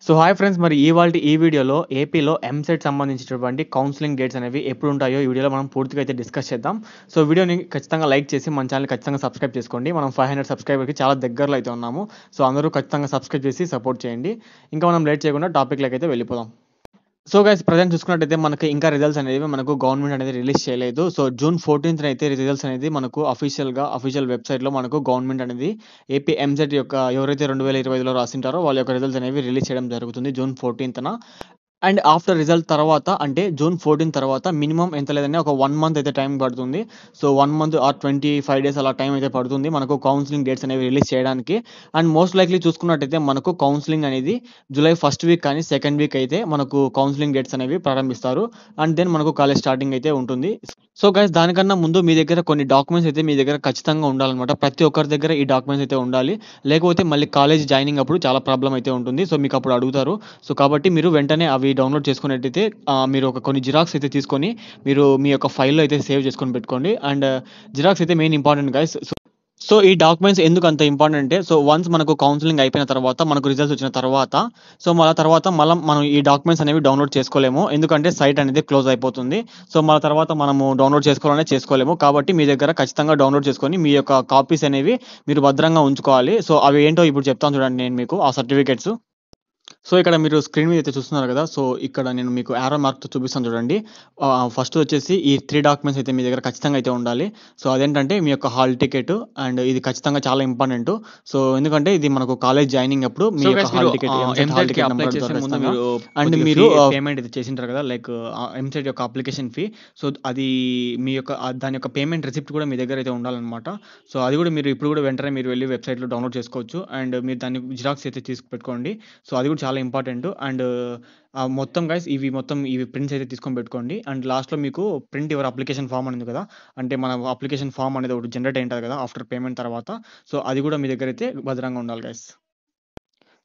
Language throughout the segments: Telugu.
సో హాయ్ ఫ్రెండ్స్, మరి ఇవాల్టి ఈ వీడియోలో ఏపీలో ఎంసెట్ సంబంధించినటువంటి కౌన్సిలింగ్ డేట్స్ అనేవి ఎప్పుడు ఉంటాయో ఈ వీడియోలో మనం పూర్తిగా అయితే డిస్కస్ చేద్దాం. సో వీడియోని ఖచ్చితంగా లైక్ చేసి మన ఛానల్ ఖచ్చితంగా సబ్స్క్రైబ్ చేసుకోండి. మనం 500 సబ్స్క్రైబర్కి చాలా దగ్గరలో అయితే ఉన్నాము. సో అందరూ ఖచ్చితంగా సబ్స్క్రైబ్ చేసి సపోర్ట్ చేయండి. ఇంకా మనం లేట్ చేయకుండా టాపిక్లోకి అయితే వెళ్ళిపోదాం. సో గైస్, ప్రెజెంట్ చూసుకున్నట్టయితే మనకి ఇంకా రిజల్ట్స్ అనేవి మనకు గవర్నమెంట్ అనేది రిలీజ్ చేయలేదు. సో జూన్ 14th అయితే రిజల్ట్స్ అనేది మనకు అఫీషియల్ వెబ్సైట్‌లో మనకు గవర్నమెంట్ అనేది ఏపీ ఎంసెట్ యొక్క ఎవరైతే 2025లో రాసింటారో వాళ్ళ యొక్క రిజల్ట్స్ అనేవి రిలీజ్ చేయడం జరుగుతుంది జూన్ 14థ్‌న. అండ్ ఆఫ్టర్ రిజల్ట్ తర్వాత అంటే జూన్ 14 తర్వాత మినిమమ్ ఎంత లేదన్నా ఒక 1 మంత్ అయితే టైం పడుతుంది. సో 1 మంత్ ఆర్ 25 డేస్ అలా టైం అయితే పడుతుంది మనకు కౌన్సిలింగ్ డేట్స్ అనేవి రిలీజ్ చేయడానికి. అండ్ మోస్ట్ లైక్లీ చూసుకున్నట్టయితే మనకు కౌన్సిలింగ్ అనేది జూలై ఫస్ట్ వీక్ కానీ సెకండ్ వీక్ అయితే మనకు కౌన్సిలింగ్ డేట్స్ అనేవి ప్రారంభిస్తారు. అండ్ దెన్ మనకు కాలేజ్ స్టార్టింగ్ అయితే ఉంటుంది. సో గైస్, దానికన్నా ముందు మీ దగ్గర కొన్ని డాక్యుమెంట్స్ అయితే మీ దగ్గర ఖచ్చితంగా ఉండాలన్నమాట. ప్రతి ఒక్కరి దగ్గర ఈ డాక్యుమెంట్స్ అయితే ఉండాలి. లేకపోతే మళ్ళీ కాలేజ్ జాయినింగ్ అప్పుడు చాలా ప్రాబ్లమ్ అయితే ఉంటుంది. సో మీకు అప్పుడు అడుగుతారు. సో కాబట్టి మీరు వెంటనే అవి డౌన్లోడ్ చేసుకున్నట్టయితే మీరు కొన్ని జిరాక్స్ అయితే తీసుకొని మీరు మీ యొక్క ఫైల్‌లో అయితే సేవ్ చేసుకొని పెట్టుకోండి. అండ్ జిరాక్స్ అయితే మెయిన్ ఇంపార్టెంట్ గైస్. సో ఈ డాక్యుమెంట్స్ ఎందుకు అంత ఇంపార్టెంట్ అంటే, సో వన్స్ మనకు కౌన్సిలింగ్ అయిపోయిన తర్వాత మనకు రిజల్ట్స్ వచ్చిన తర్వాత మళ్ళా మనం ఈ డాక్యుమెంట్స్ అనేవి డౌన్లోడ్ చేసుకోలేము. ఎందుకంటే సైట్ అనేది క్లోజ్ అయిపోతుంది. సో మళ్ళా తర్వాత మనము డౌన్లోడ్ చేసుకోవాలనే చేసుకోలేము. కాబట్టి మీ దగ్గర ఖచ్చితంగా డౌన్లోడ్ చేసుకొని మీ యొక్క కాపీస్ అనేవి మీరు భద్రంగా ఉంచుకోవాలి. సో అవి ఏంటో ఇప్పుడు చెప్తాను చూడండి నేను మీకు ఆ సర్టిఫికేట్స్. సో ఇక్కడ మీరు స్క్రీన్ మీద అయితే చూస్తున్నారు కదా! సో ఇక్కడ నేను మీకు యారో మార్క్‌తో చూపిస్తాను చూడండి. ఫస్ట్ వచ్చేసి ఈ 3 డాక్యుమెంట్స్ అయితే మీ దగ్గర ఖచ్చితంగా అయితే ఉండాలి. సో అదేంటంటే మీ యొక్క హాల్ టికెట్ అండ్ ఇది ఖచ్చితంగా చాలా ఇంపార్టెంట్. సో ఎందుకంటే ఇది మనకు కాలేజ్ జాయినింగ్ అప్పుడు మీ యొక్క hall ticket EAMCET hall ticket number ఖచ్చితంగా. అండ్ మీరు పేమెంట్ అయితే చేసింటారు కదా! లైక్ ఎంసెట్ యొక్క అప్లికేషన్ ఫీ. సో అది మీ యొక్క దాని యొక్క పేమెంట్ రిసిప్ట్ కూడా మీ దగ్గర అయితే ఉండాలన్నమాట. సో అది కూడా మీరు ఇప్పుడు కూడా వెంటనే మీరు వెళ్లి వెబ్‌సైట్‌లో డౌన్లోడ్ చేసుకోవచ్చు. అండ్ మీరు దాన్ని జిరాక్స్ అయితే తీసి పెట్టుకోండి. సో అది కూడా చాలా ఇంపార్టెంట్. అండ్ మొత్తం గైస్ ఇవి ప్రింట్స్ అయితే తీసుకొని పెట్టుకోండి. అండ్ లాస్ట్‌లో మీకు ప్రింట్ యువర్ అప్లికేషన్ ఫార్మ్ అని ఉంది కదా! అంటే మన అప్లికేషన్ ఫార్మ్ అనేది ఒకటి జనరేట్ అయ్యుంటది కదా! ఆఫ్టర్ పేమెంట్ తర్వాత. సో అది కూడా మీ దగ్గర అయితే భద్రంగా ఉండాలి గైస్.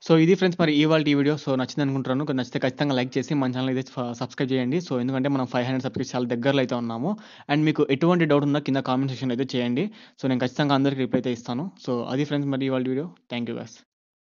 సో ఇది ఫ్రెండ్స్, మరి ఇవాల్టి వీడియో. సో నచ్చిందనుకుంటున్నాను. నచ్చితే ఖచ్చితంగా లైక్ చేసి మన ఛానల్ అయితే సబ్స్క్రైబ్ చేయండి. సో ఎందుకంటే మనం 500 సబ్స్క్రైబర్స్ చాలా దగ్గరలో అయితే ఉన్నాము. అండ్ మీకు ఎటువంటి డౌట్ ఉన్నా కింద కామెంట్ సెక్షన్‌లో అయితే చేయండి. సో నేను ఖచ్చితంగా అందరికి రిప్లై అయితే ఇస్తాను. సో అది ఫ్రెండ్స్, మరి ఇవాల్టి వీడియో. Thank you guys.